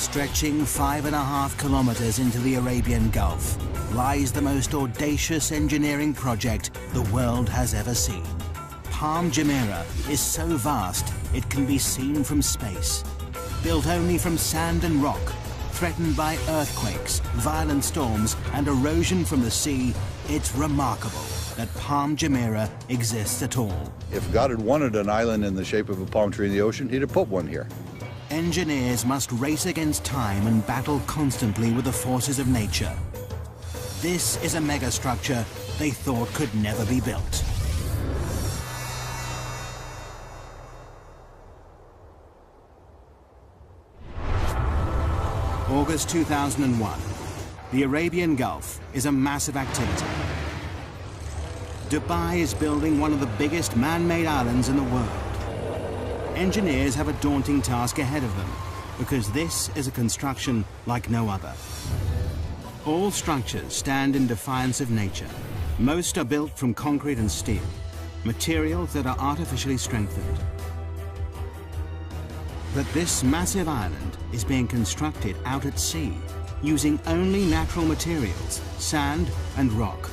Stretching 5.5 kilometers into the Arabian Gulf lies the most audacious engineering project the world has ever seen. Palm Jumeirah is so vast it can be seen from space. Built only from sand and rock, threatened by earthquakes, violent storms and erosion from the sea, it's remarkable that Palm Jumeirah exists at all. If God had wanted an island in the shape of a palm tree in the ocean, he'd have put one here. Engineers must race against time and battle constantly with the forces of nature. This is a megastructure they thought could never be built. August 2001. The Arabian Gulf is a massive activity. Dubai is building one of the biggest man-made islands in the world. Engineers have a daunting task ahead of them because this is a construction like no other. All structures stand in defiance of nature. Most are built from concrete and steel, materials that are artificially strengthened. But this massive island is being constructed out at sea, using only natural materials, sand and rock.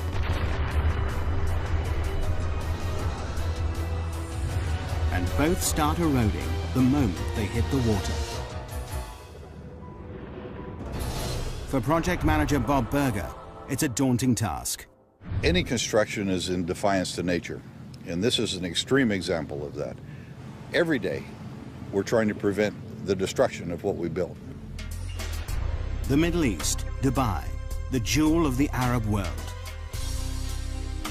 And both start eroding the moment they hit the water. For project manager Bob Berger, it's a daunting task. Any construction is in defiance to nature, and this is an extreme example of that. Every day, we're trying to prevent the destruction of what we built. The Middle East, Dubai, the jewel of the Arab world.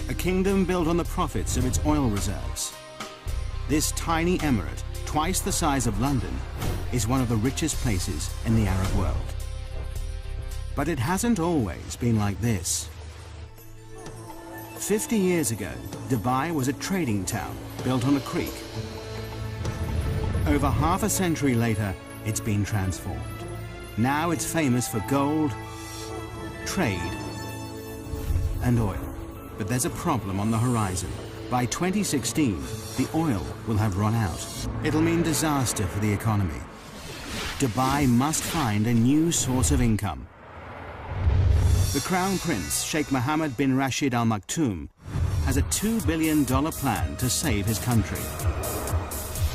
A kingdom built on the profits of its oil reserves. This tiny emirate, twice the size of London, is one of the richest places in the Arab world. But it hasn't always been like this. 50 years ago, Dubai was a trading town built on a creek. Over half a century later, it's been transformed. Now it's famous for gold, trade, and oil. But there's a problem on the horizon. By 2016, the oil will have run out. It'll mean disaster for the economy. Dubai must find a new source of income. The Crown Prince, Sheikh Mohammed bin Rashid Al Maktoum, has a $2 billion plan to save his country.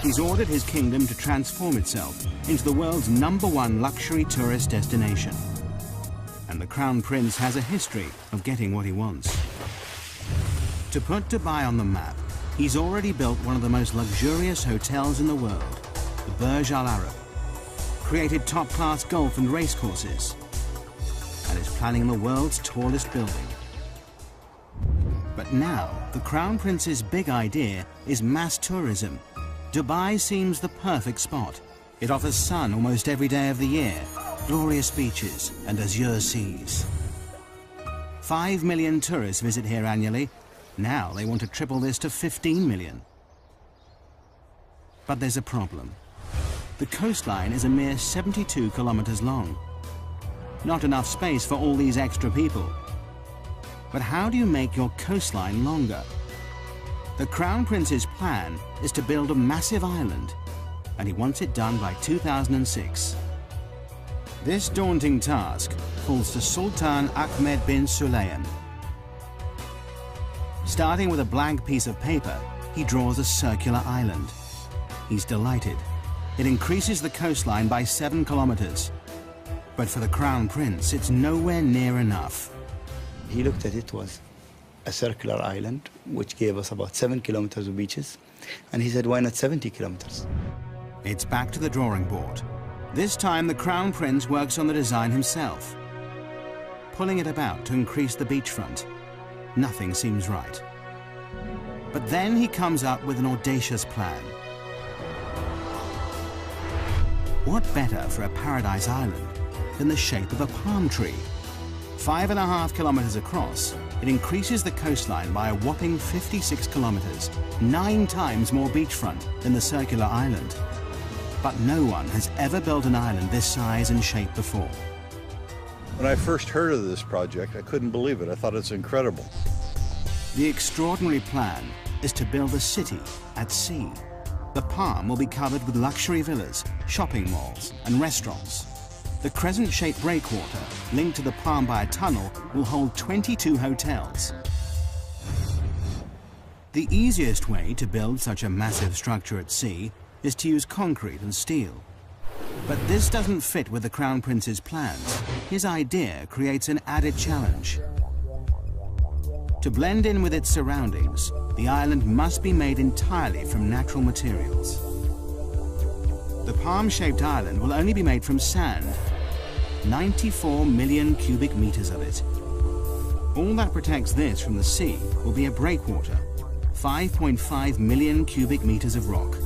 He's ordered his kingdom to transform itself into the world's #1 luxury tourist destination. And the Crown Prince has a history of getting what he wants. To put Dubai on the map, he's already built one of the most luxurious hotels in the world, the Burj Al Arab, created top-class golf and racecourses, and is planning the world's tallest building. But now, the Crown Prince's big idea is mass tourism. Dubai seems the perfect spot. It offers sun almost every day of the year, glorious beaches and azure seas. 5 million tourists visit here annually. Now they want to triple this to 15 million. But there's a problem. The coastline is a mere 72 kilometers long. Not enough space for all these extra people. But how do you make your coastline longer? The Crown Prince's plan is to build a massive island, and he wants it done by 2006. This daunting task falls to Sultan Ahmed bin Sulayman. Starting with a blank piece of paper, he draws a circular island. He's delighted. It increases the coastline by 7 kilometers. But for the Crown Prince, it's nowhere near enough. He looked at it was a circular island, which gave us about 7 kilometers of beaches. And he said, why not 70 kilometers? It's back to the drawing board. This time, the Crown Prince works on the design himself, pulling it about to increase the beachfront. Nothing seems right. But then he comes up with an audacious plan. What better for a paradise island than the shape of a palm tree? 5.5 kilometers across, it increases the coastline by a whopping 56 kilometers, 9 times more beachfront than the circular island. But no one has ever built an island this size and shape before. When I first heard of this project, I couldn't believe it. I thought it's incredible. The extraordinary plan is to build a city at sea. The palm will be covered with luxury villas, shopping malls, and restaurants. The crescent-shaped breakwater, linked to the palm by a tunnel, will hold 22 hotels. The easiest way to build such a massive structure at sea is to use concrete and steel. But this doesn't fit with the Crown Prince's plans. His idea creates an added challenge. To blend in with its surroundings, the island must be made entirely from natural materials. The palm-shaped island will only be made from sand, 94 million cubic meters of it. All that protects this from the sea will be a breakwater, 5.5 million cubic meters of rock.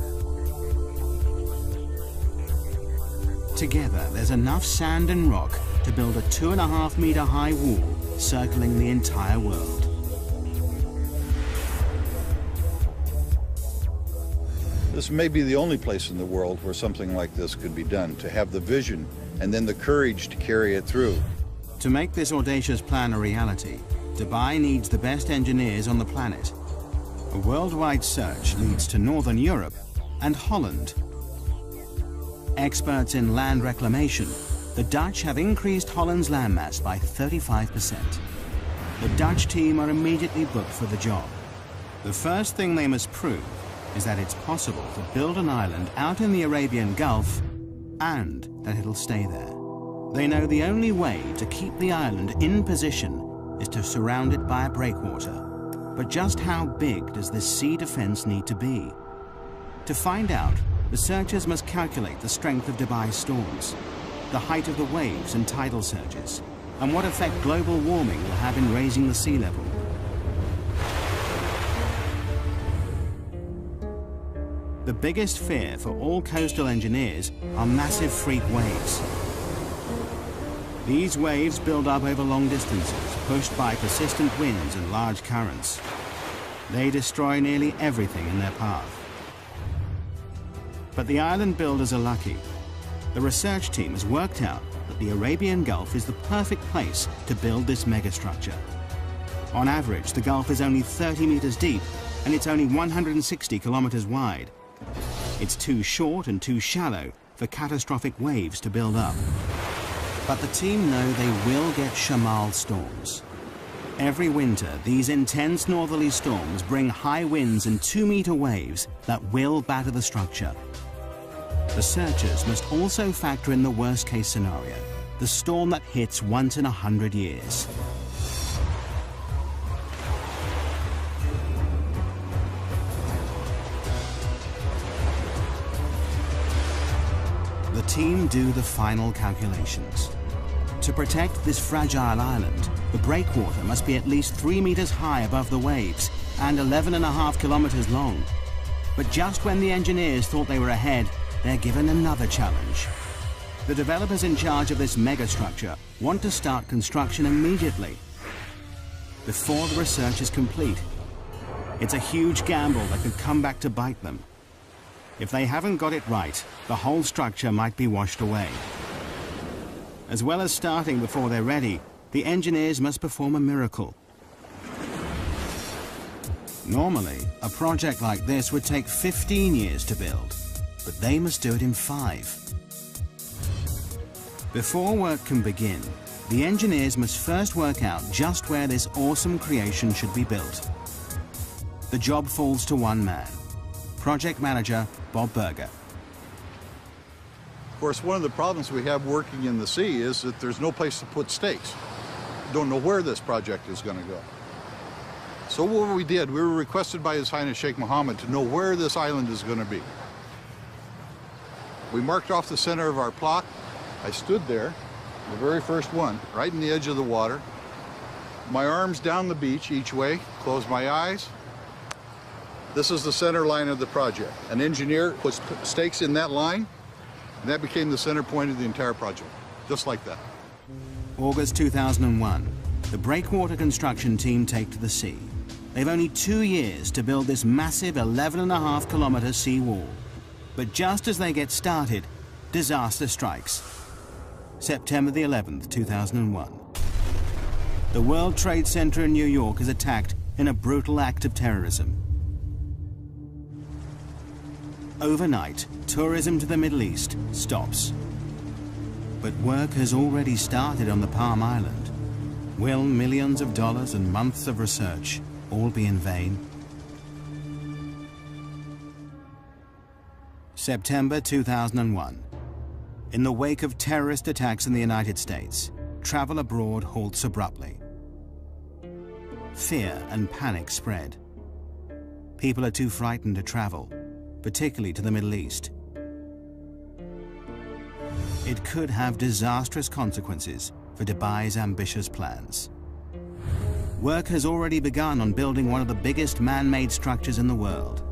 Together, there's enough sand and rock to build a 2.5-meter high wall circling the entire world. This may be the only place in the world where something like this could be done, to have the vision and then the courage to carry it through. To make this audacious plan a reality, Dubai needs the best engineers on the planet. A worldwide search leads to Northern Europe and Holland. Experts in land reclamation, the Dutch have increased Holland's landmass by 35%. The Dutch team are immediately booked for the job. The first thing they must prove is that it's possible to build an island out in the Arabian Gulf and that it'll stay there. They know the only way to keep the island in position is to surround it by a breakwater. But just how big does this sea defense need to be? To find out, researchers must calculate the strength of Dubai's storms, the height of the waves and tidal surges, and what effect global warming will have in raising the sea level. The biggest fear for all coastal engineers are massive freak waves. These waves build up over long distances, pushed by persistent winds and large currents. They destroy nearly everything in their path. But the island builders are lucky. The research team has worked out that the Arabian Gulf is the perfect place to build this megastructure. On average, the Gulf is only 30 meters deep, and it's only 160 kilometers wide. It's too short and too shallow for catastrophic waves to build up. But the team know they will get Shamal storms. Every winter, these intense northerly storms bring high winds and 2-meter waves that will batter the structure. Researchers must also factor in the worst-case scenario, the storm that hits once in 100 years. The team do the final calculations. To protect this fragile island, the breakwater must be at least 3 meters high above the waves and 11.5 kilometers long. But just when the engineers thought they were ahead, they're given another challenge. The developers in charge of this megastructure want to start construction immediately, before the research is complete. It's a huge gamble that could come back to bite them. If they haven't got it right, the whole structure might be washed away. As well as starting before they're ready, the engineers must perform a miracle. Normally, a project like this would take 15 years to build, but they must do it in 5. Before work can begin, the engineers must first work out just where this awesome creation should be built. The job falls to one man, project manager Bob Berger. Of course, one of the problems we have working in the sea is that there's no place to put stakes. Don't know where this project is going to go. So what we did, we were requested by His Highness Sheikh Mohammed to know where this island is going to be. We marked off the center of our plot. I stood there, the very first one, right in the edge of the water. My arms down the beach each way, closed my eyes. This is the center line of the project. An engineer puts stakes in that line, and that became the center point of the entire project, just like that. August 2001, the breakwater construction team take to the sea. They've only 2 years to build this massive 11.5-kilometer sea wall. But just as they get started, disaster strikes. September the 11th, 2001. The World Trade Center in New York is attacked in a brutal act of terrorism. Overnight, tourism to the Middle East stops. But work has already started on the Palm Island. Will millions of dollars and months of research all be in vain? September 2001. In the wake of terrorist attacks in the United States, travel abroad halts abruptly. Fear and panic spread. People are too frightened to travel, particularly to the Middle East. It could have disastrous consequences for Dubai's ambitious plans. Work has already begun on building one of the biggest man-made structures in the world,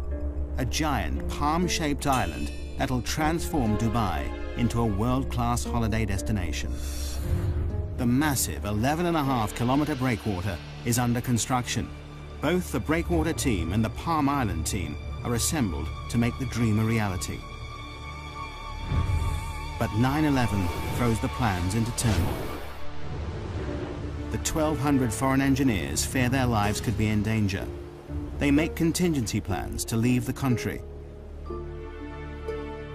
a giant palm-shaped island that'll transform Dubai into a world-class holiday destination. The massive 11.5-kilometer breakwater is under construction. Both the breakwater team and the Palm Island team are assembled to make the dream a reality. But 9/11 throws the plans into turmoil. The 1,200 foreign engineers fear their lives could be in danger. They make contingency plans to leave the country.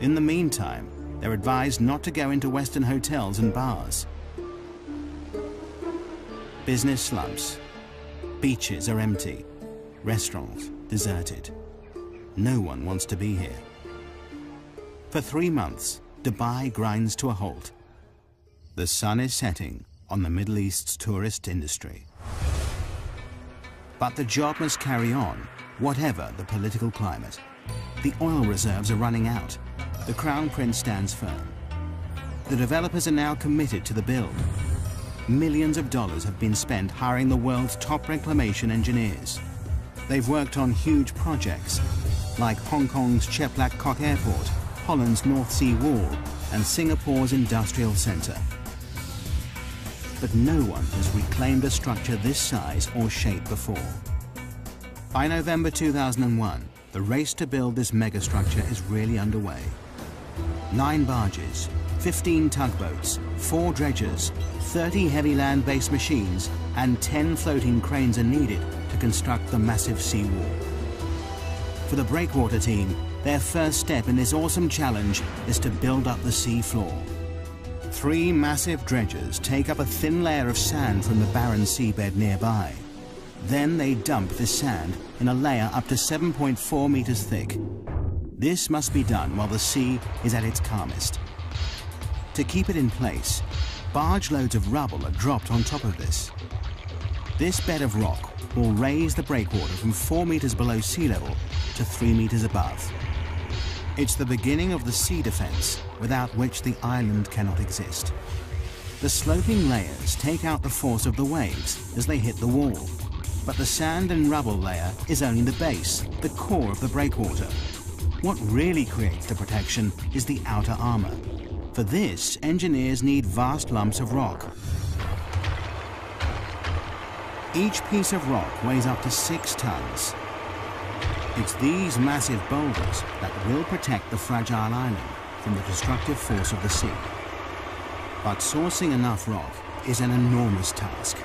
In the meantime, they're advised not to go into Western hotels and bars. Business slumps. Beaches are empty. Restaurants deserted. No one wants to be here. For 3 months, Dubai grinds to a halt. The sun is setting on the Middle East's tourist industry. But the job must carry on, whatever the political climate. The oil reserves are running out. The Crown Prince stands firm. The developers are now committed to the build. Millions of dollars have been spent hiring the world's top reclamation engineers. They've worked on huge projects, like Hong Kong's Cheplak Kok Airport, Holland's North Sea Wall, and Singapore's Industrial Centre. But no one has reclaimed a structure this size or shape before. By November 2001, the race to build this megastructure is really underway. 9 barges, 15 tugboats, 4 dredgers, 30 heavy land-based machines, and 10 floating cranes are needed to construct the massive seawall. For the breakwater team, their first step in this awesome challenge is to build up the sea floor. 3 massive dredgers take up a thin layer of sand from the barren seabed nearby. Then they dump this sand in a layer up to 7.4 meters thick. This must be done while the sea is at its calmest. To keep it in place, barge loads of rubble are dropped on top of this. This bed of rock will raise the breakwater from 4 meters below sea level to 3 meters above. It's the beginning of the sea defense, without which the island cannot exist. The sloping layers take out the force of the waves as they hit the wall, but the sand and rubble layer is only the base, the core of the breakwater. What really creates the protection is the outer armor. For this, engineers need vast lumps of rock. Each piece of rock weighs up to 6 tons. It's these massive boulders that will protect the fragile island from the destructive force of the sea. But sourcing enough rock is an enormous task.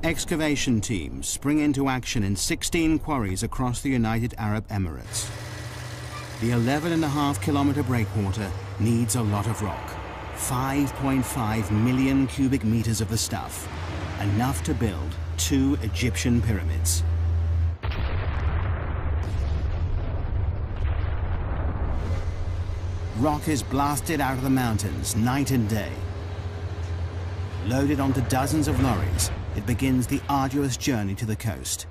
Excavation teams spring into action in 16 quarries across the United Arab Emirates. The 11.5-kilometer breakwater needs a lot of rock. 5.5 million cubic meters of the stuff, enough to build 2 Egyptian pyramids. Rock is blasted out of the mountains night and day. Loaded onto dozens of lorries, it begins the arduous journey to the coast.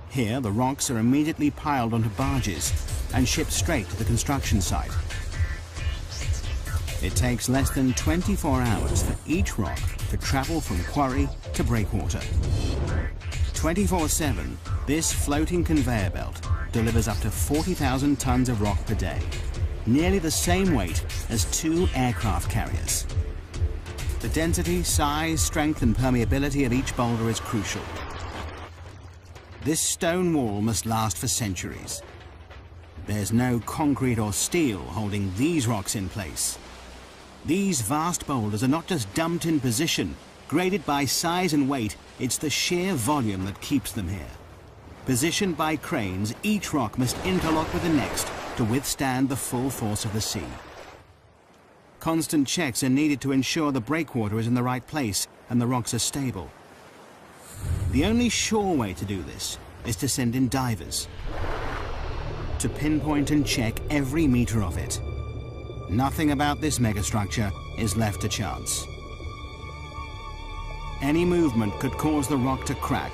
Here, the rocks are immediately piled onto barges and shipped straight to the construction site. It takes less than 24 hours for each rock to travel from quarry to breakwater. 24/7, this floating conveyor belt delivers up to 40,000 tons of rock per day, nearly the same weight as 2 aircraft carriers. The density, size, strength, and permeability of each boulder is crucial. This stone wall must last for centuries. There's no concrete or steel holding these rocks in place. These vast boulders are not just dumped in position, Graded by size and weight, it's the sheer volume that keeps them here. Positioned by cranes, each rock must interlock with the next to withstand the full force of the sea. Constant checks are needed to ensure the breakwater is in the right place and the rocks are stable. The only sure way to do this is to send in divers to pinpoint and check every meter of it. Nothing about this megastructure is left to chance. Any movement could cause the rock to crack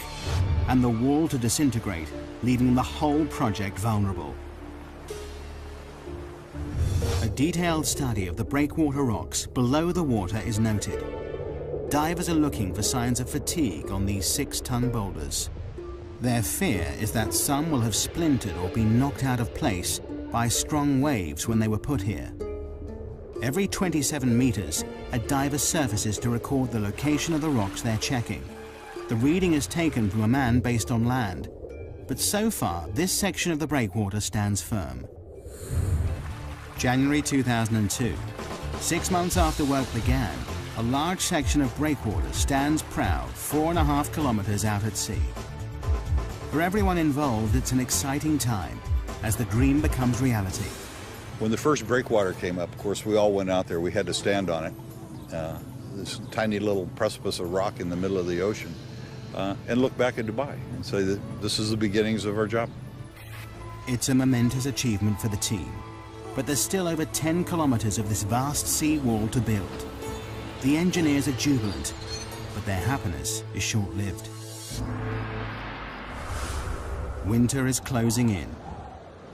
and the wall to disintegrate, leaving the whole project vulnerable. A detailed study of the breakwater rocks below the water is noted. Divers are looking for signs of fatigue on these 6-ton boulders. Their fear is that some will have splintered or been knocked out of place by strong waves when they were put here. Every 27 meters, a diver surfaces to record the location of the rocks they're checking. The reading is taken from a man based on land, but so far this section of the breakwater stands firm. January 2002. 6 months after work began, a large section of breakwater stands proud 4.5 kilometers out at sea. For everyone involved, it's an exciting time as the dream becomes reality. When the first breakwater came up, of course, we all went out there. We had to stand on it. This tiny little precipice of rock in the middle of the ocean, and look back at Dubai and say that this is the beginnings of our job. It's a momentous achievement for the team, but there's still over 10 kilometers of this vast sea wall to build. The engineers are jubilant, but their happiness is short-lived. Winter is closing in.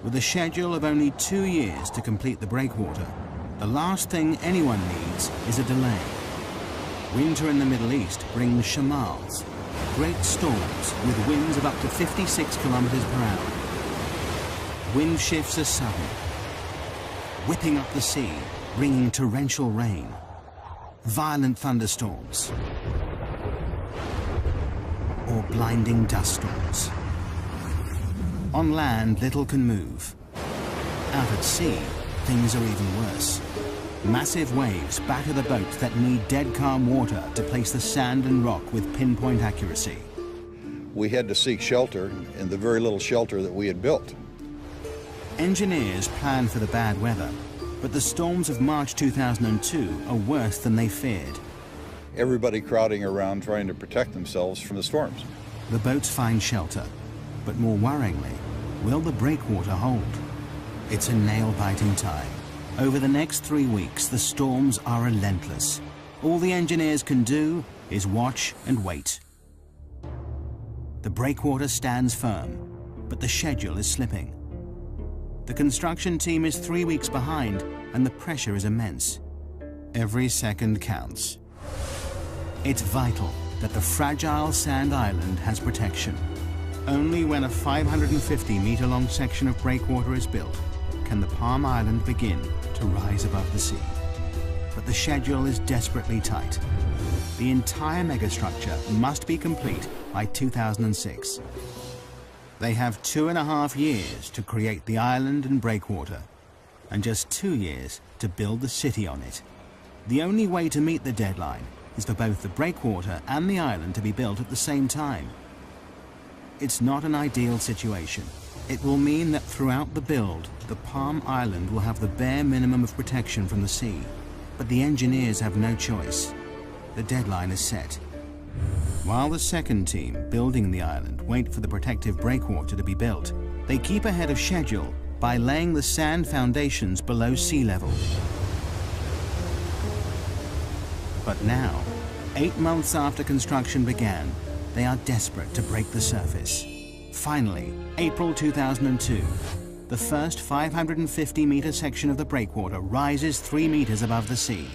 With a schedule of only 2 years to complete the breakwater, the last thing anyone needs is a delay. Winter in the Middle East brings shamals, great storms with winds of up to 56 kilometers per hour. Wind shifts are sudden, whipping up the sea, bringing torrential rain, violent thunderstorms, or blinding dust storms. On land, little can move. Out at sea, things are even worse. Massive waves batter the boats that need dead calm water to place the sand and rock with pinpoint accuracy. We had to seek shelter in the very little shelter that we had built. Engineers planned for the bad weather, but the storms of March 2002 are worse than they feared. Everybody crowding around trying to protect themselves from the storms. The boats find shelter, but more worryingly, will the breakwater hold? It's a nail-biting time. Over the next 3 weeks, the storms are relentless. All the engineers can do is watch and wait. The breakwater stands firm, but the schedule is slipping. The construction team is 3 weeks behind, and the pressure is immense. Every second counts. It's vital that the fragile sand island has protection. Only when a 550-meter-long section of breakwater is built can the Palm Island begin to rise above the sea. But the schedule is desperately tight. The entire megastructure must be complete by 2006. They have 2.5 years to create the island and breakwater, and just 2 years to build the city on it. The only way to meet the deadline is for both the breakwater and the island to be built at the same time. It's not an ideal situation. It will mean that throughout the build, the Palm Island will have the bare minimum of protection from the sea. But the engineers have no choice. The deadline is set. While the second team building the island wait for the protective breakwater to be built, they keep ahead of schedule by laying the sand foundations below sea level. But now, 8 months after construction began, they are desperate to break the surface. Finally, April 2002, the first 550-meter section of the breakwater rises 3 meters above the sea.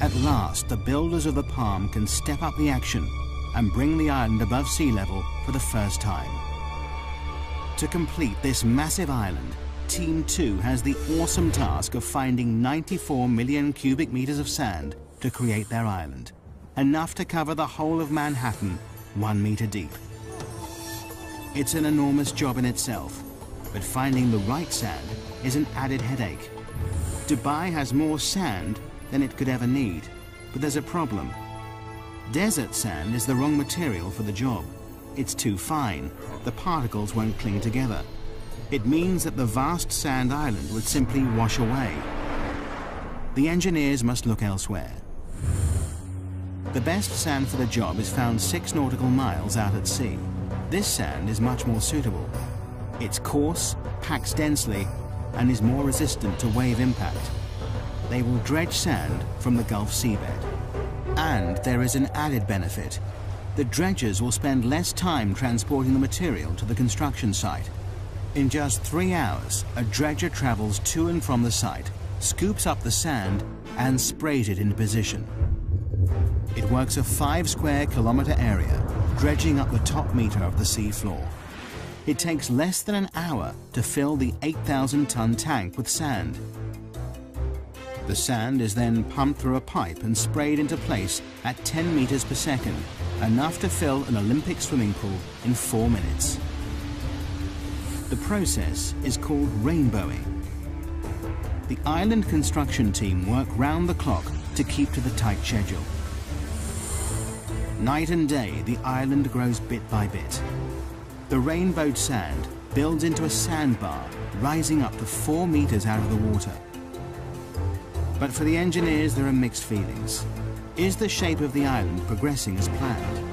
At last, the builders of the Palm can step up the action and bring the island above sea level for the first time. To complete this massive island, Team 2 has the awesome task of finding 94 million cubic meters of sand to create their island, enough to cover the whole of Manhattan 1 meter deep. It's an enormous job in itself, but finding the right sand is an added headache. Dubai has more sand than it could ever need. But there's a problem. Desert sand is the wrong material for the job. It's too fine. The particles won't cling together. It means that the vast sand island would simply wash away. The engineers must look elsewhere. The best sand for the job is found 6 nautical miles out at sea. This sand is much more suitable. It's coarse, packs densely, and is more resistant to wave impact. They will dredge sand from the Gulf seabed. And there is an added benefit. The dredgers will spend less time transporting the material to the construction site. In just 3 hours, a dredger travels to and from the site, scoops up the sand, and sprays it into position. It works a 5 square kilometer area, dredging up the top meter of the sea floor. It takes less than an hour to fill the 8,000-ton tank with sand. The sand is then pumped through a pipe and sprayed into place at 10 meters per second, enough to fill an Olympic swimming pool in 4 minutes. The process is called rainbowing. The island construction team work round the clock to keep to the tight schedule. Night and day, the island grows bit by bit. The rainbowed sand builds into a sandbar, rising up to 4 meters out of the water. But for the engineers, there are mixed feelings. Is the shape of the island progressing as planned?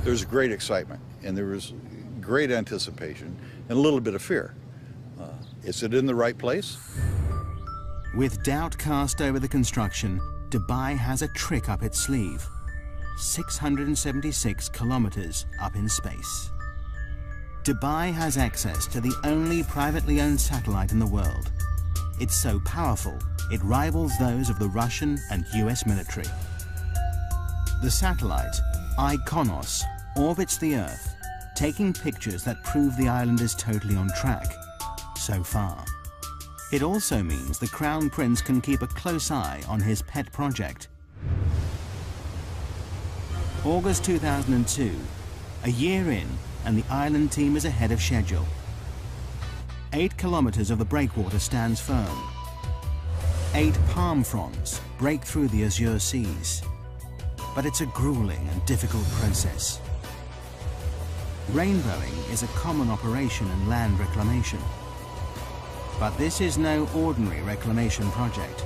There's great excitement, and there was great anticipation and a little bit of fear. Is it in the right place? With doubt cast over the construction, Dubai has a trick up its sleeve. 676 kilometers up in space. Dubai has access to the only privately owned satellite in the world. It's so powerful, it rivals those of the Russian and US military. The satellite, IKONOS, orbits the Earth, taking pictures that prove the island is totally on track, so far. It also means the Crown Prince can keep a close eye on his pet project. August 2002, a year in, and the island team is ahead of schedule. 8 kilometers of the breakwater stands firm. 8 palm fronds break through the azure seas. But it's a grueling and difficult process. Rainbowing is a common operation in land reclamation. But this is no ordinary reclamation project.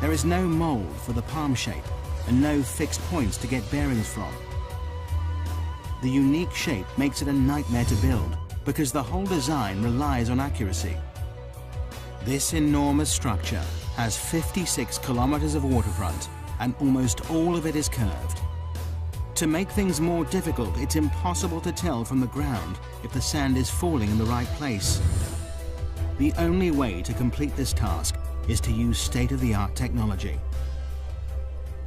There is no mold for the palm shape and no fixed points to get bearings from. The unique shape makes it a nightmare to build because the whole design relies on accuracy. This enormous structure has 56 kilometers of waterfront and almost all of it is curved. To make things more difficult, it's impossible to tell from the ground if the sand is falling in the right place. The only way to complete this task is to use state-of-the-art technology.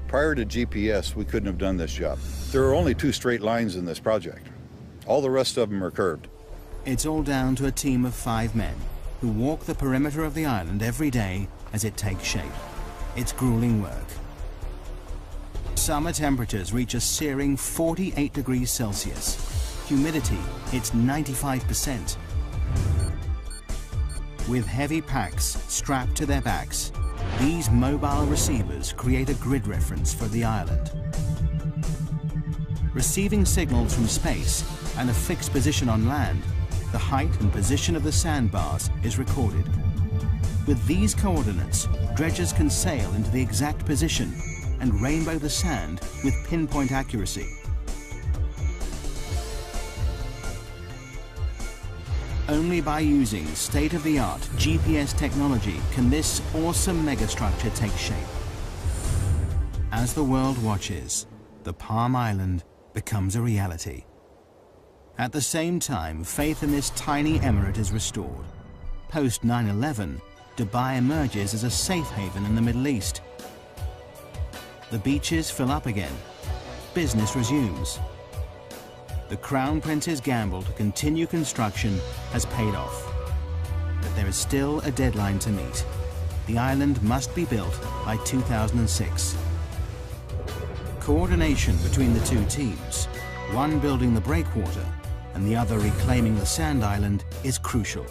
Prior to GPS, we couldn't have done this job. There are only 2 straight lines in this project. All the rest of them are curved. It's all down to a team of 5 men who walk the perimeter of the island every day as it takes shape. It's grueling work. Summer temperatures reach a searing 48 degrees Celsius. Humidity, it's 95%. With heavy packs strapped to their backs, these mobile receivers create a grid reference for the island. Receiving signals from space and a fixed position on land, the height and position of the sandbars is recorded. With these coordinates, dredgers can sail into the exact position and rainbow the sand with pinpoint accuracy. Only by using state-of-the-art GPS technology can this awesome megastructure take shape. As the world watches, the Palm Island becomes a reality. At the same time, faith in this tiny emirate is restored. Post 9/11, Dubai emerges as a safe haven in the Middle East. The beaches fill up again. Business resumes. The Crown Prince's gamble to continue construction has paid off. But there is still a deadline to meet. The island must be built by 2006. Coordination between the 2 teams, one building the breakwater and the other reclaiming the sand island, is crucial.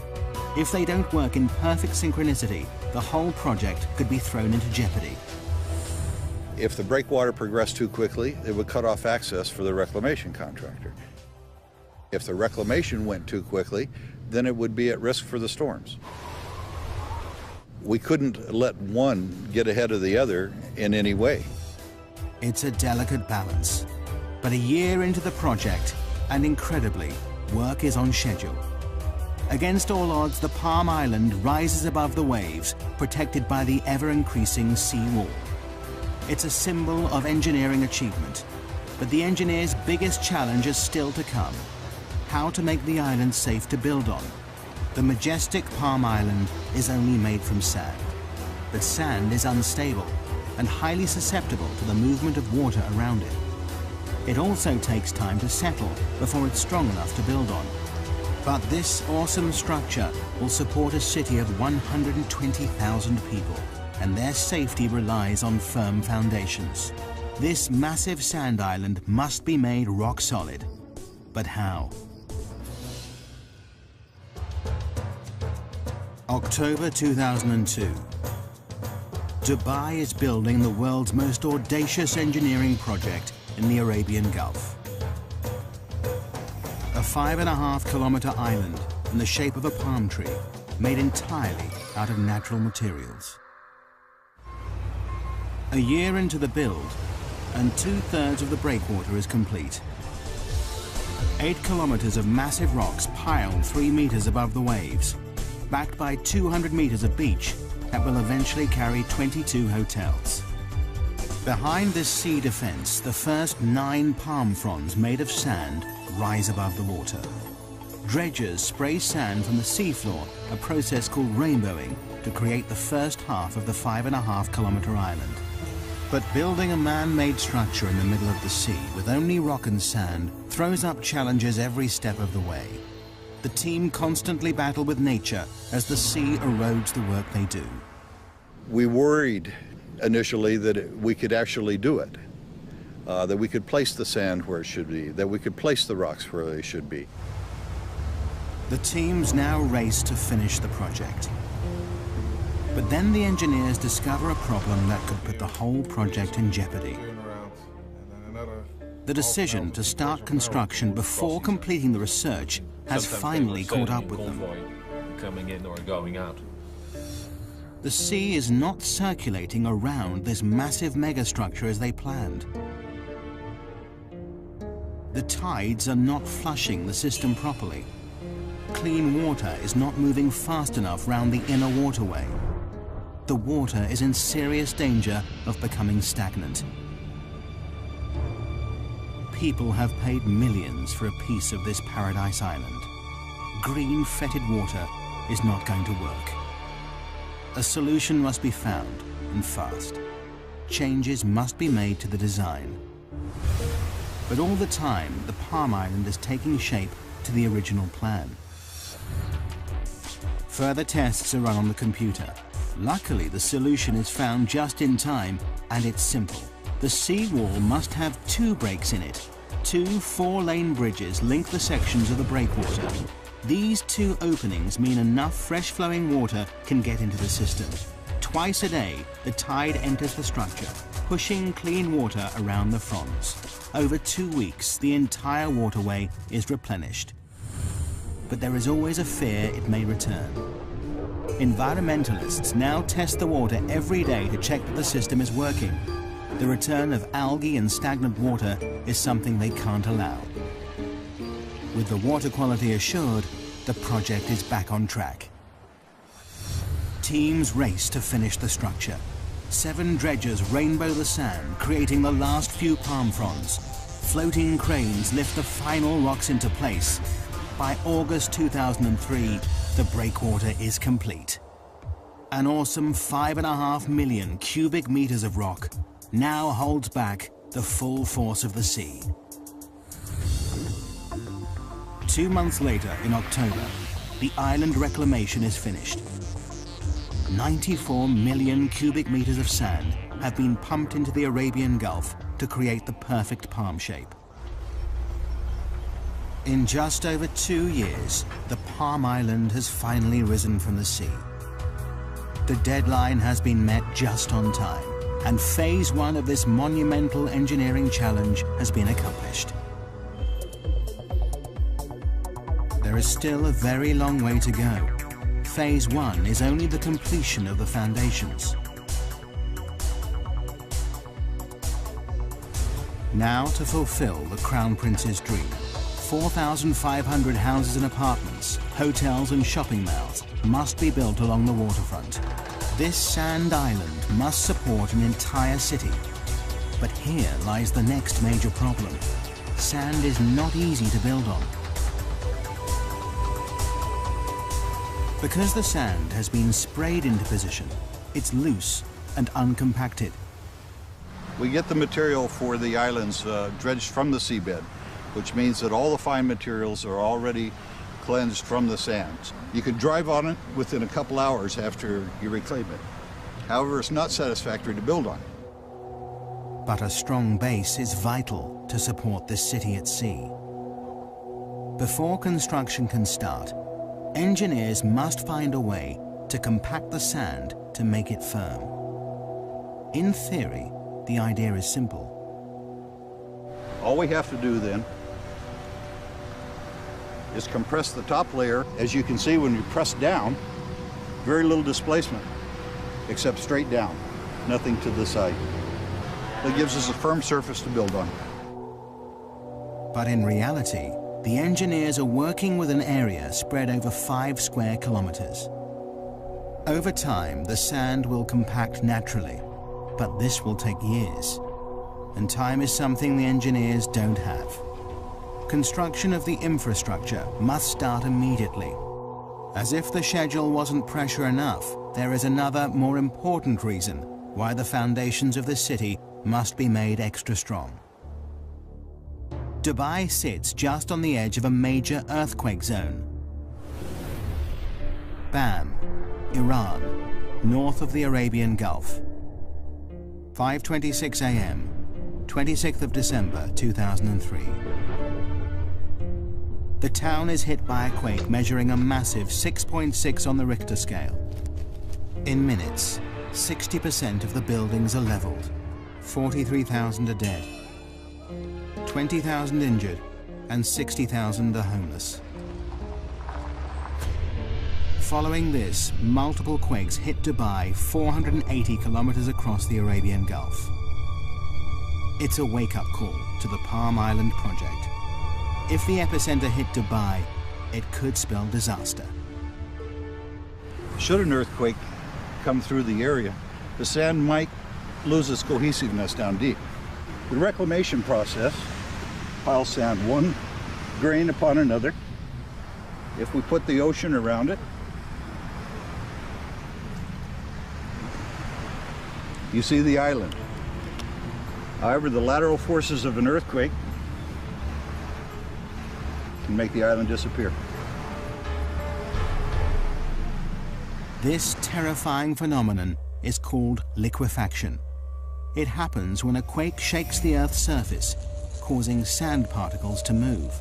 If they don't work in perfect synchronicity, the whole project could be thrown into jeopardy. If the breakwater progressed too quickly, it would cut off access for the reclamation contractor. If the reclamation went too quickly, then it would be at risk for the storms. We couldn't let one get ahead of the other in any way. It's a delicate balance. But a year into the project, and incredibly, work is on schedule. Against all odds, the Palm Island rises above the waves, protected by the ever-increasing sea wall. It's a symbol of engineering achievement. But the engineers' biggest challenge is still to come: how to make the island safe to build on. The majestic Palm Island is only made from sand. But sand is unstable and highly susceptible to the movement of water around it. It also takes time to settle before it's strong enough to build on. But this awesome structure will support a city of 120,000 people, and their safety relies on firm foundations. This massive sand island must be made rock solid. But how? October 2002. Dubai is building the world's most audacious engineering project in the Arabian Gulf. A 5.5-kilometer island in the shape of a palm tree, made entirely out of natural materials. A year into the build, and 2/3 of the breakwater is complete. 8 kilometers of massive rocks piled 3 meters above the waves, backed by 200 meters of beach that will eventually carry 22 hotels. Behind this sea defense, the first 9 palm fronds made of sand rise above the water. Dredgers spray sand from the seafloor, a process called rainbowing, to create the first half of the 5.5-kilometer island. But building a man-made structure in the middle of the sea with only rock and sand throws up challenges every step of the way. The team constantly battle with nature as the sea erodes the work they do. We worried initially that we could actually do it, that we could place the sand where it should be, that we could place the rocks where they should be. The teams now race to finish the project. But then the engineers discover a problem that could put the whole project in jeopardy. The decision to start construction before completing the research has finally caught up with them. Coming in or going out. The sea is not circulating around this massive megastructure as they planned. The tides are not flushing the system properly. Clean water is not moving fast enough round the inner waterway. The water is in serious danger of becoming stagnant. People have paid millions for a piece of this paradise island. Green, fetid water is not going to work. A solution must be found, and fast. Changes must be made to the design. But all the time, the Palm Island is taking shape to the original plan. Further tests are run on the computer. Luckily, the solution is found just in time, and it's simple. The seawall must have 2 breaks in it. 2 4-lane bridges link the sections of the breakwater. These 2 openings mean enough fresh-flowing water can get into the system. Twice a day, the tide enters the structure, pushing clean water around the fronds. Over 2 weeks, the entire waterway is replenished. But there is always a fear it may return. Environmentalists now test the water every day to check that the system is working. The return of algae and stagnant water is something they can't allow. With the water quality assured, the project is back on track. Teams race to finish the structure. 7 dredgers rainbow the sand, creating the last few palm fronds. Floating cranes lift the final rocks into place. By August 2003, the breakwater is complete. An awesome 5.5 million cubic meters of rock now holds back the full force of the sea. 2 months later, in October, the island reclamation is finished. 94 million cubic meters of sand have been pumped into the Arabian Gulf to create the perfect palm shape. In just over 2 years, the Palm Island has finally risen from the sea. The deadline has been met just on time, and phase 1 of this monumental engineering challenge has been accomplished. There is still a very long way to go. Phase 1 is only the completion of the foundations. Now to fulfill the Crown Prince's dream. 4,500 houses and apartments, hotels and shopping malls must be built along the waterfront. This sand island must support an entire city. But here lies the next major problem. Sand is not easy to build on. Because the sand has been sprayed into position, it's loose and uncompacted. We get the material for the islands dredged from the seabed, which means that all the fine materials are already cleansed from the sands. You can drive on it within a couple hours after you reclaim it. However, it's not satisfactory to build on. But a strong base is vital to support this city at sea. Before construction can start, engineers must find a way to compact the sand to make it firm. In theory, the idea is simple. All we have to do then is compress the top layer. As you can see, when you press down, very little displacement, except straight down, nothing to the side. That gives us a firm surface to build on. But in reality, the engineers are working with an area spread over 5 square kilometers. Over time, the sand will compact naturally, but this will take years. And time is something the engineers don't have. Construction of the infrastructure must start immediately. As if the schedule wasn't pressure enough, there is another, more important reason why the foundations of the city must be made extra strong. Dubai sits just on the edge of a major earthquake zone. Bam, Iran, north of the Arabian Gulf. 5:26 a.m., 26th of December 2003. The town is hit by a quake measuring a massive 6.6 on the Richter scale. In minutes, 60% of the buildings are leveled. 43,000 are dead, 20,000 injured, and 60,000 are homeless. Following this, multiple quakes hit Dubai 480 kilometers across the Arabian Gulf. It's a wake-up call to the Palm Island project. If the epicenter hit Dubai, it could spell disaster. Should an earthquake come through the area, the sand might lose its cohesiveness down deep. The reclamation process piles sand one grain upon another. If we put the ocean around it, you see the island. However, the lateral forces of an earthquake can make the island disappear. This terrifying phenomenon is called liquefaction. It happens when a quake shakes the Earth's surface, causing sand particles to move.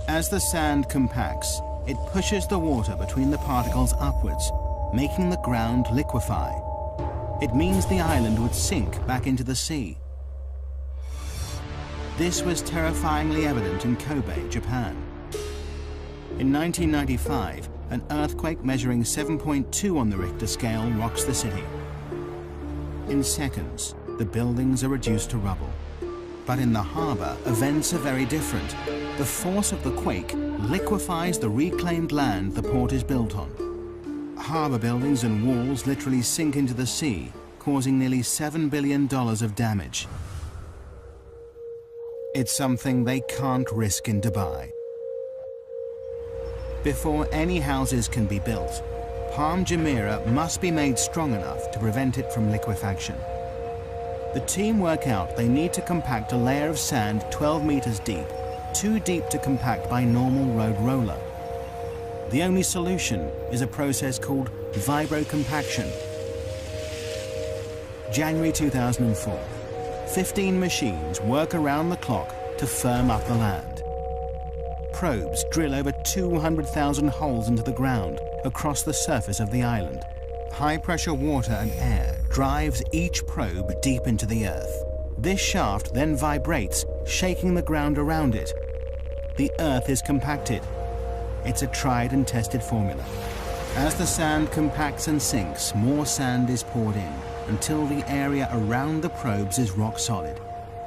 As the sand compacts, it pushes the water between the particles upwards, making the ground liquefy. It means the island would sink back into the sea. This was terrifyingly evident in Kobe, Japan. In 1995, an earthquake measuring 7.2 on the Richter scale rocks the city. In seconds, the buildings are reduced to rubble. But in the harbor, events are very different. The force of the quake liquefies the reclaimed land the port is built on. Harbor buildings and walls literally sink into the sea, causing nearly $7 billion of damage. It's something they can't risk in Dubai. Before any houses can be built, Palm Jumeirah must be made strong enough to prevent it from liquefaction. The team work out they need to compact a layer of sand 12 meters deep, too deep to compact by normal road roller. The only solution is a process called vibrocompaction. January 2004. 15 machines work around the clock to firm up the land. Probes drill over 200,000 holes into the ground across the surface of the island. High-pressure water and air drives each probe deep into the earth. This shaft then vibrates, shaking the ground around it. The earth is compacted. It's a tried and tested formula. As the sand compacts and sinks, more sand is poured in until the area around the probes is rock solid.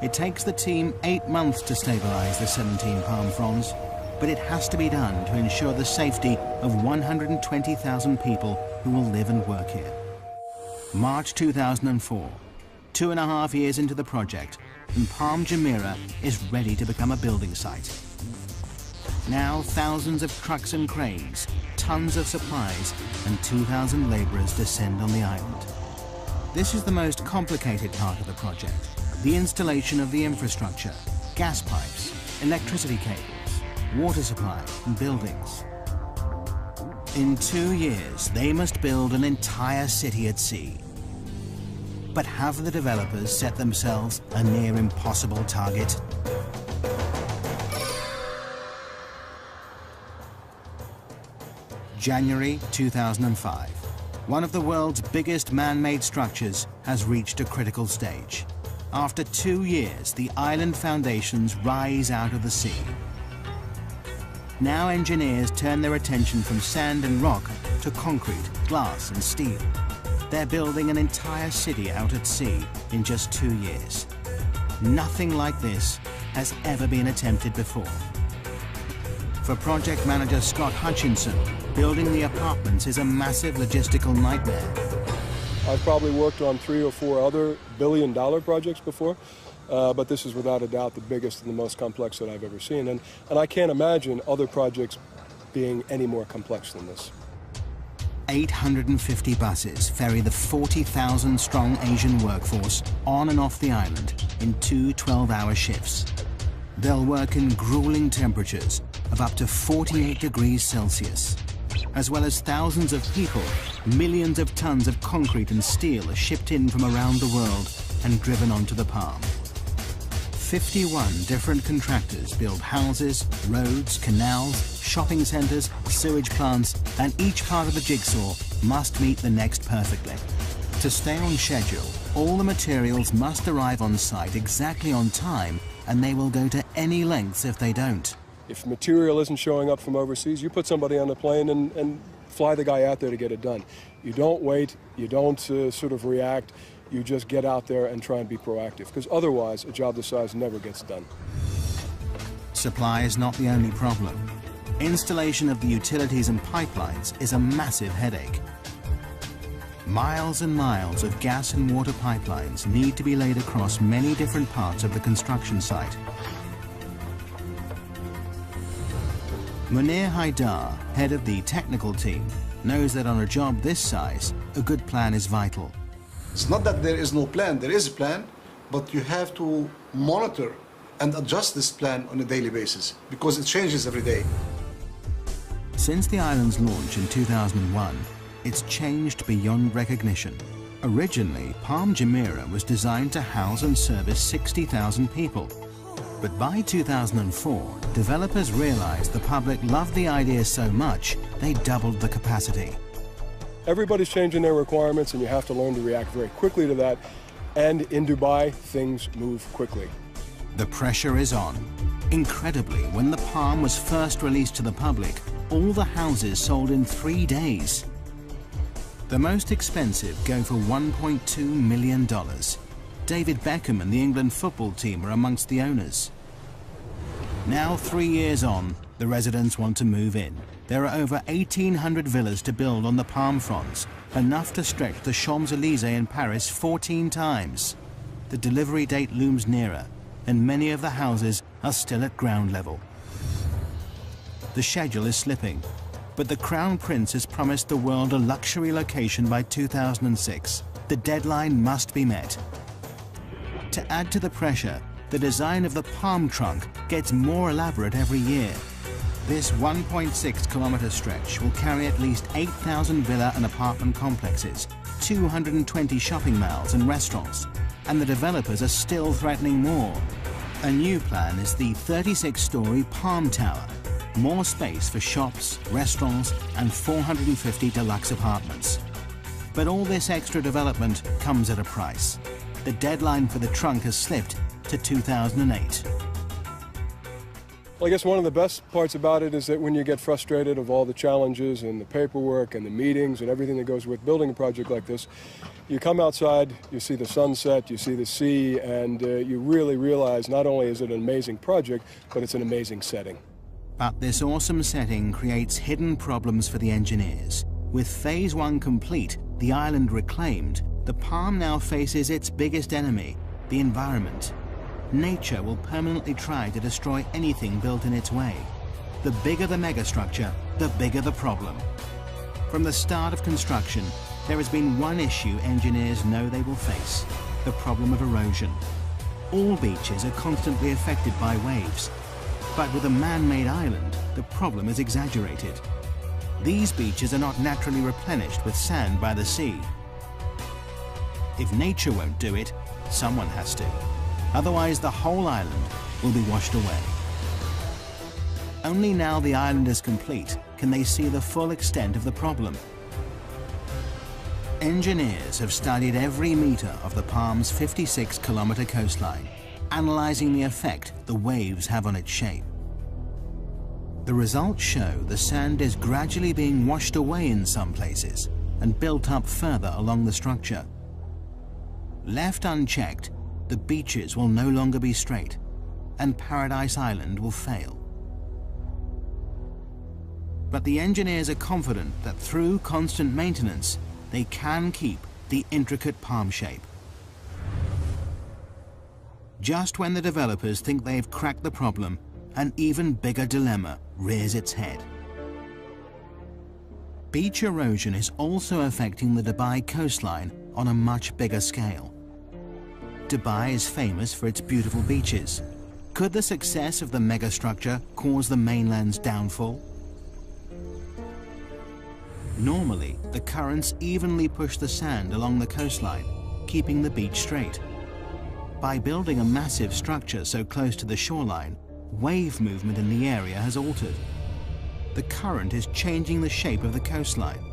It takes the team 8 months to stabilize the 17 palm fronds, but it has to be done to ensure the safety of 120,000 people who will live and work here. March 2004, 2.5 years into the project, and Palm Jumeirah is ready to become a building site. Now thousands of trucks and cranes, tons of supplies, and 2,000 laborers descend on the island. This is the most complicated part of the project, the installation of the infrastructure, gas pipes, electricity cables, water supply, and buildings. In 2 years, they must build an entire city at sea. But have the developers set themselves a near impossible target? January 2005. One of the world's biggest man-made structures has reached a critical stage. After 2 years, the island foundations rise out of the sea. Now engineers turn their attention from sand and rock to concrete, glass and steel. They're building an entire city out at sea in just 2 years. Nothing like this has ever been attempted before. For project manager Scott Hutchinson, building the apartments is a massive logistical nightmare. I've probably worked on 3 or 4 other billion-dollar projects before, but this is without a doubt the biggest and the most complex that I've ever seen. And I can't imagine other projects being any more complex than this. 850 buses ferry the 40,000-strong Asian workforce on and off the island in 2 12-hour shifts. They'll work in grueling temperatures of up to 48 degrees Celsius. As well as thousands of people, millions of tons of concrete and steel are shipped in from around the world and driven onto the Palm. 51 different contractors build houses, roads, canals, shopping centers, sewage plants, and each part of the jigsaw must meet the next perfectly. To stay on schedule, all the materials must arrive on site exactly on time, and they will go to any lengths if they don't. If material isn't showing up from overseas, you put somebody on the plane and fly the guy out there to get it done. You don't wait, you don't sort of react, you just get out there and try and be proactive, because otherwise a job this size never gets done. Supply is not the only problem. Installation of the utilities and pipelines is a massive headache. Miles and miles of gas and water pipelines need to be laid across many different parts of the construction site. Munir Haidar, head of the technical team, knows that on a job this size, a good plan is vital. It's not that there is no plan, there is a plan, but you have to monitor and adjust this plan on a daily basis because it changes every day. Since the island's launch in 2001, it's changed beyond recognition. Originally, Palm Jumeirah was designed to house and service 60,000 people. But by 2004, developers realized the public loved the idea so much, they doubled the capacity. Everybody's changing their requirements, and you have to learn to react very quickly to that. And in Dubai, things move quickly. The pressure is on. Incredibly, when the Palm was first released to the public, all the houses sold in 3 days. The most expensive go for $1.2 million. David Beckham and the England football team are amongst the owners. Now, 3 years on, the residents want to move in. There are over 1,800 villas to build on the palm fronds, enough to stretch the Champs-Élysées in Paris 14 times. The delivery date looms nearer, and many of the houses are still at ground level. The schedule is slipping, but the Crown Prince has promised the world a luxury location by 2006. The deadline must be met. To add to the pressure, the design of the palm trunk gets more elaborate every year. This 1.6-kilometer stretch will carry at least 8,000 villa and apartment complexes, 220 shopping malls and restaurants, and the developers are still threatening more. A new plan is the 36-story Palm Tower, more space for shops, restaurants, and 450 deluxe apartments. But all this extra development comes at a price. The deadline for the trunk has slipped to 2008. Well, I guess one of the best parts about it is that when you get frustrated of all the challenges and the paperwork and the meetings and everything that goes with building a project like this, you come outside, you see the sunset, you see the sea, and you really realize not only is it an amazing project, but it's an amazing setting. But this awesome setting creates hidden problems for the engineers. With Phase 1 complete, the island reclaimed, the Palm now faces its biggest enemy, the environment. Nature will permanently try to destroy anything built in its way. The bigger the megastructure, the bigger the problem. From the start of construction, there has been one issue engineers know they will face: the problem of erosion. All beaches are constantly affected by waves, but with a man-made island, the problem is exaggerated. These beaches are not naturally replenished with sand by the sea. If nature won't do it, someone has to. Otherwise, the whole island will be washed away. Only now the island is complete can they see the full extent of the problem. Engineers have studied every meter of the Palm's 56-kilometer coastline, analyzing the effect the waves have on its shape. The results show the sand is gradually being washed away in some places and built up further along the structure. Left unchecked, the beaches will no longer be straight, and Paradise Island will fail. But the engineers are confident that through constant maintenance, they can keep the intricate palm shape. Just when the developers think they've cracked the problem, an even bigger dilemma rears its head. Beach erosion is also affecting the Dubai coastline on a much bigger scale. Dubai is famous for its beautiful beaches. Could the success of the megastructure cause the mainland's downfall? Normally, the currents evenly push the sand along the coastline, keeping the beach straight. By building a massive structure so close to the shoreline, wave movement in the area has altered. The current is changing the shape of the coastline.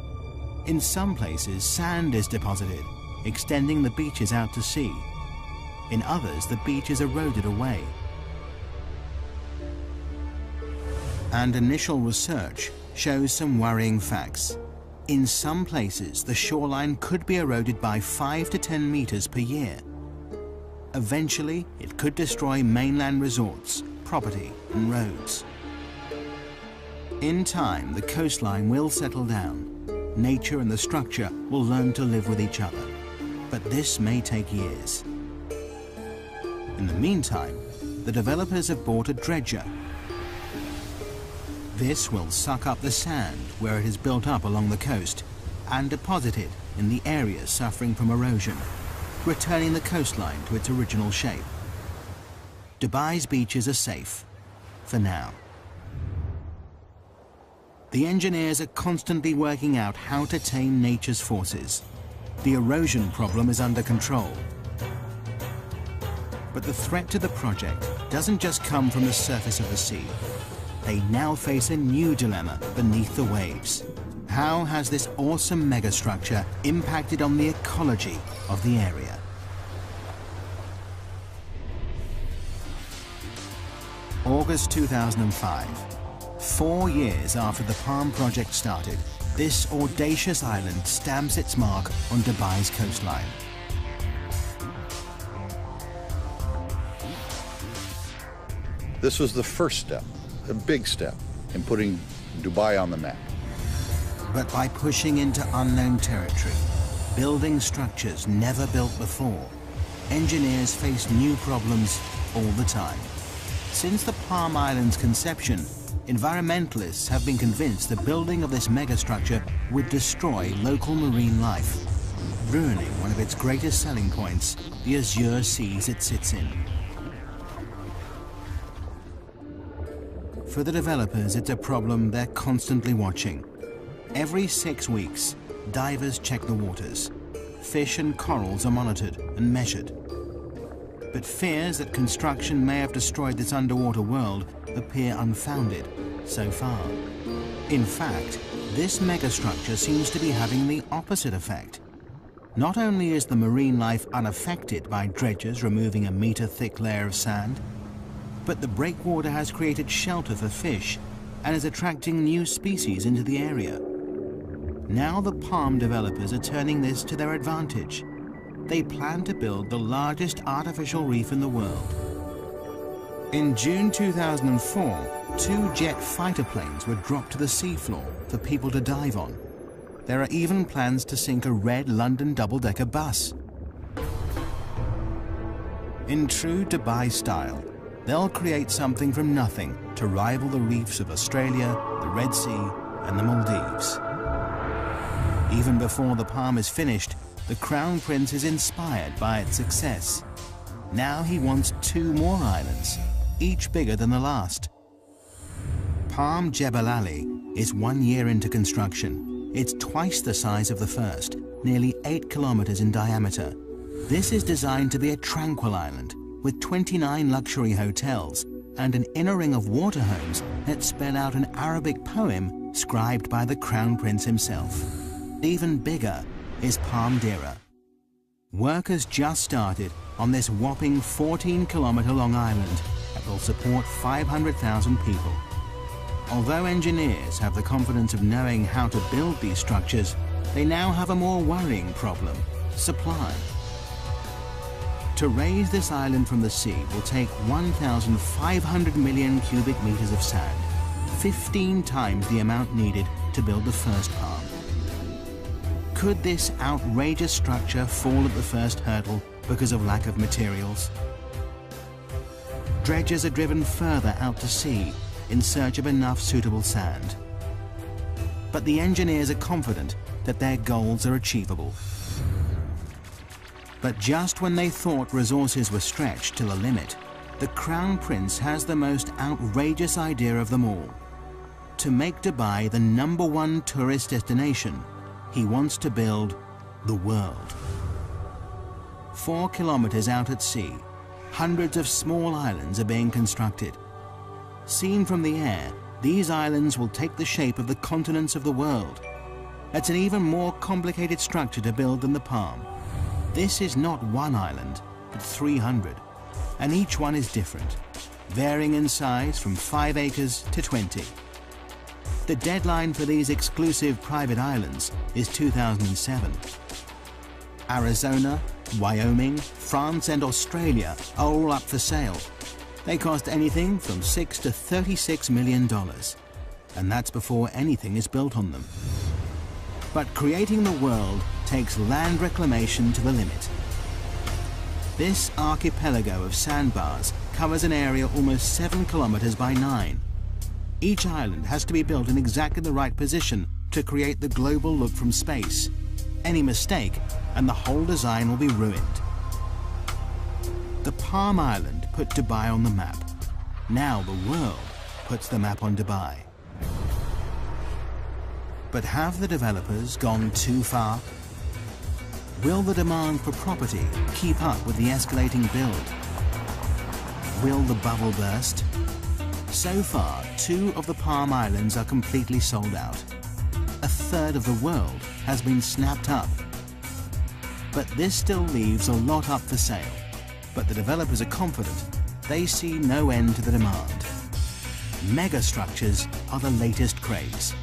In some places, sand is deposited, extending the beaches out to sea. In others, the beach is eroded away. And initial research shows some worrying facts. In some places, the shoreline could be eroded by 5 to 10 meters per year. Eventually, it could destroy mainland resorts, property, and roads. In time, the coastline will settle down. Nature and the structure will learn to live with each other. But this may take years. In the meantime, the developers have bought a dredger. This will suck up the sand where it is built up along the coast and deposit it in the areas suffering from erosion, returning the coastline to its original shape. Dubai's beaches are safe, for now. The engineers are constantly working out how to tame nature's forces. The erosion problem is under control. But the threat to the project doesn't just come from the surface of the sea. They now face a new dilemma beneath the waves. How has this awesome megastructure impacted on the ecology of the area? August 2005. 4 years after the Palm project started, this audacious island stamps its mark on Dubai's coastline. This was the first step, a big step, in putting Dubai on the map. But by pushing into unknown territory, building structures never built before, engineers face new problems all the time. Since the Palm Island's conception, environmentalists have been convinced the building of this megastructure would destroy local marine life, ruining one of its greatest selling points, the azure seas it sits in. For the developers, it's a problem they're constantly watching. Every 6 weeks, divers check the waters. Fish and corals are monitored and measured. But fears that construction may have destroyed this underwater world appear unfounded so far. In fact, this megastructure seems to be having the opposite effect. Not only is the marine life unaffected by dredgers removing a meter-thick layer of sand, but the breakwater has created shelter for fish and is attracting new species into the area. Now the palm developers are turning this to their advantage. They plan to build the largest artificial reef in the world. In June 2004, 2 jet fighter planes were dropped to the seafloor for people to dive on. There are even plans to sink a red London double-decker bus. In true Dubai style, they'll create something from nothing to rival the reefs of Australia, the Red Sea, and the Maldives. Even before the Palm is finished, the Crown Prince is inspired by its success. Now he wants 2 more islands, each bigger than the last. Palm Jebel Ali is 1 year into construction. It's twice the size of the first, nearly 8 kilometers in diameter. This is designed to be a tranquil island with 29 luxury hotels and an inner ring of water homes that spell out an Arabic poem scribed by the Crown Prince himself. Even bigger is Palm Deira. Work has just started on this whopping 14-kilometer long island that will support 500,000 people. Although engineers have the confidence of knowing how to build these structures, they now have a more worrying problem: supply. To raise this island from the sea will take 1,500 million cubic meters of sand, 15 times the amount needed to build the first palm. Could this outrageous structure fall at the first hurdle because of lack of materials? Dredgers are driven further out to sea in search of enough suitable sand. But the engineers are confident that their goals are achievable. But just when they thought resources were stretched to the limit, the Crown Prince has the most outrageous idea of them all. To make Dubai the #1 tourist destination, he wants to build the world. 4 kilometers out at sea, hundreds of small islands are being constructed. Seen from the air, these islands will take the shape of the continents of the world. It's an even more complicated structure to build than the Palm. This is not 1 island, but 300, and each one is different, varying in size from 5 acres to 20. The deadline for these exclusive private islands is 2007. Arizona, Wyoming, France, and Australia are all up for sale. They cost anything from $6 to $36 million, and that's before anything is built on them. But creating the world takes land reclamation to the limit. This archipelago of sandbars covers an area almost 7 kilometers by 9. Each island has to be built in exactly the right position to create the global look from space. Any mistake, and the whole design will be ruined. The Palm Island put Dubai on the map. Now the world puts the map on Dubai. But have the developers gone too far? Will the demand for property keep up with the escalating build? Will the bubble burst? So far, 2 of the Palm Islands are completely sold out. A third of the world has been snapped up. But this still leaves a lot up for sale. But the developers are confident they see no end to the demand. Megastructures are the latest craze.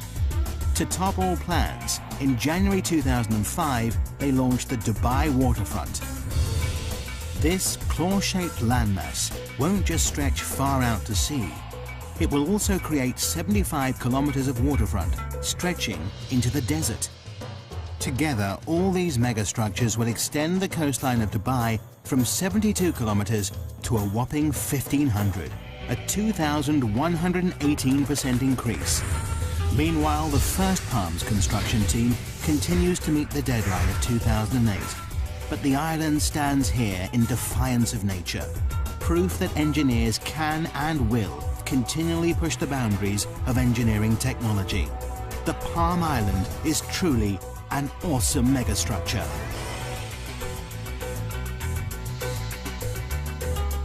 To top all plans, in January 2005, they launched the Dubai Waterfront. This claw-shaped landmass won't just stretch far out to sea. It will also create 75 kilometers of waterfront, stretching into the desert. Together, all these megastructures will extend the coastline of Dubai from 72 kilometers to a whopping 1,500, a 2,118% increase. Meanwhile, the first Palm's construction team continues to meet the deadline of 2008. But the island stands here in defiance of nature, proof that engineers can and will continually push the boundaries of engineering technology. The Palm Island is truly an awesome megastructure.